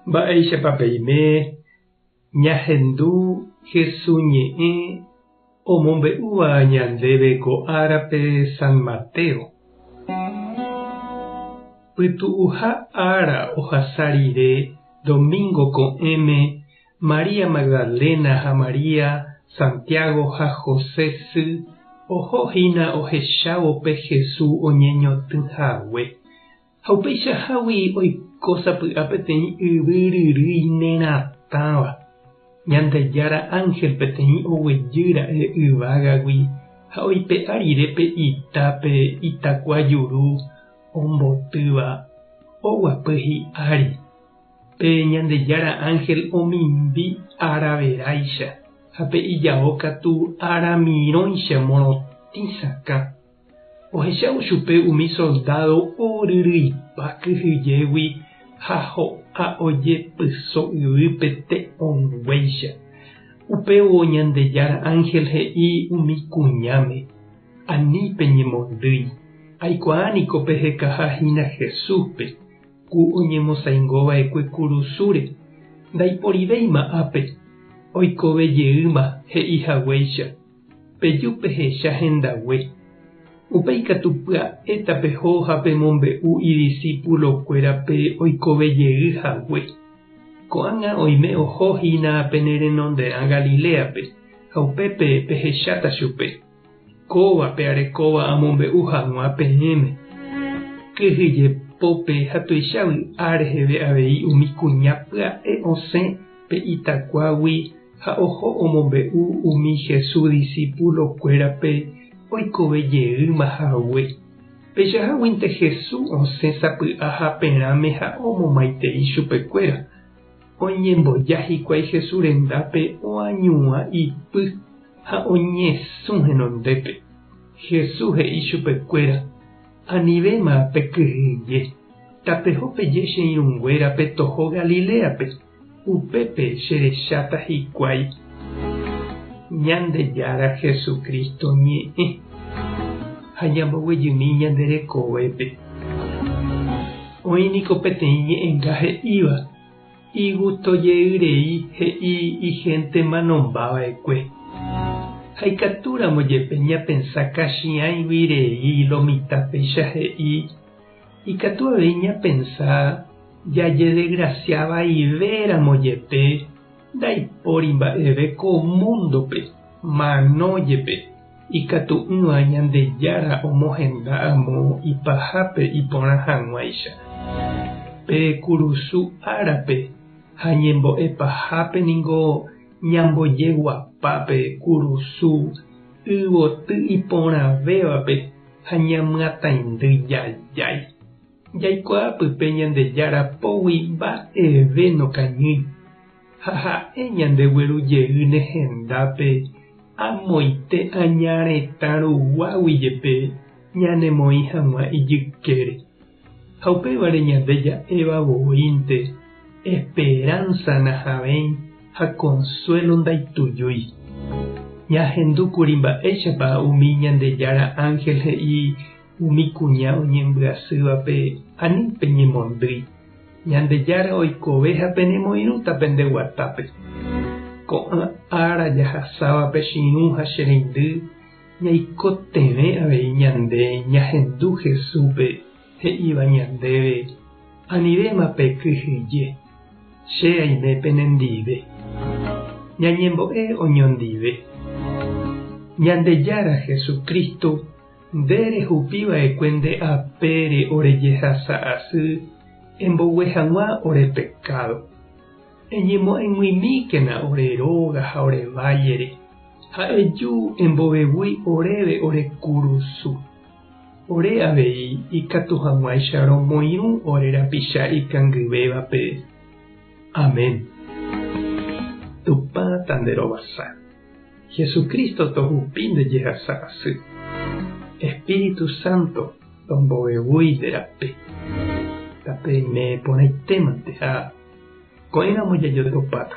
Mba'éichapa peime ñahendu hesuñe'ẽ omombe'úva ñandéve ko árape San Mateo. Pytu'uha ára ohasa rire domingo ko'ẽme María Magdalena ha María Santiago ha José sy ohohína ohechávo pe Jesús oñeñotỹhague. Ha upeichahágui oikósapy'a peteĩ yvy ryrýi neratãva. Ñandejára ángel peteĩ oguejýra'e yvágagui ha oipe'a rire pe itápe itakuajuru ombotýva oguapy hi'ári. Pe ñandejára ángel omimbi araveráicha ha pe ijao katu aramirõicha morotĩsakã. Ohechávo chupe umi soldado oryrýipa kyhyjégui ha ho'a ojepyso yvýpe te'õnguéicha. Upévo ñandejára ángel he'i umi kuñáme: anípe ñemondýi, aikuaániko pe hekahahína Jesúspe, ku oñemosãingova'ekue kurusúre. Ndaiporivéima ápe, oikovejeýma he'ihaguéicha, pejúpe hecha hendague. Upéi katu pya'étape hóha pe mombe'u idiscípulokuérape oikovejeyhague. Ko'ág̃a oime ohóhína pe nerenonderã Galileape, ha upépe pehecháta chupe. Kóvape arekóva amombe'u hag̃ua peẽme. Kyhyje pópe ha tuichavy á reheve avei umi kuña pya'e osẽ pe itakuágui ha oho omombe'u umi Jesús discípulokuérape oikovejeýma hague. Pejaháguinte Jesús osẽsapy'a haperãme ha omomaitei chupekuéra. Oñemboja hikuái Jesús rendápe oañuã ipy ha oñesũ henondépe. Jesús he'i chupekuéra: anivéma pekyhyje, tapehopeje che irũnguérape toho Galileape, upépe cherecháta hikuái. Ñandejára Jesucristo ñe'ẽ ha ñamboguejymi ñanderekovépe. Oĩniko peteĩ ñe'ẽnga he'íva: igutojeýrei he'i igente manombáva'ekue. Ha ikatúramo jepe ñapensá kachiãiguirei lomitapéicha he'i. Ikatu avei ñapensá jajedegraciava'ivéramo jepe ndaipóri mba'eve ko mundope manójepe ikatu'ỹva ñandejára omohenda'amo ipahápe iporã hag̃uáicha. Pe kurusu árape ha ñembo'epahápe ningo ñambojeguapápe kurusu yvoty iporãvévape ha ñamyatãindy jajái. Jaikuaa pype ñandejára pógui mba'eve nokañýi. Ha ha'e ñandeguerujey ne hendápe amoite añaretãruguágui jepe ñanemoĩ hag̃ua ijykére. Ha upévare ñandeja'evavoínte esperanza nahavéi ha consuelo ndaitujúi. Ñahendúkuri mba'éichapa umi ñandejára ángel he'i umi kuña oñembyasývape anípe ñemondýi. Ñandejára oikove ha penemoirũta pendeguatápe. Ko'ã ára jahasáva pe chiru ha chereindy ñaikotevẽ avei ñande ñahendu Jesúspe he'íva ñandéve: anivéma pekyhyje, che aimépe nendive. Ñañembo'e oñondive. Ñandejára Jesucristo nderehupiva'ekue nde'apére orejehasa asy embogue hag̃ua ore pecado. Eñemo'ẽguimíkena ore róga ha ore vájere, ha eju embovevúi oréve ore kurusu. Ore avei ikatu hag̃uáicha romoirũ ore rapicha ikangyvévape. Amén. Tupã tanderovasa. Jesucristo tohupi ndejehasa asy. Espíritu Santo tombovevúi terape. Tape me ponaitémante ha ko'ẽramo jajotopáta.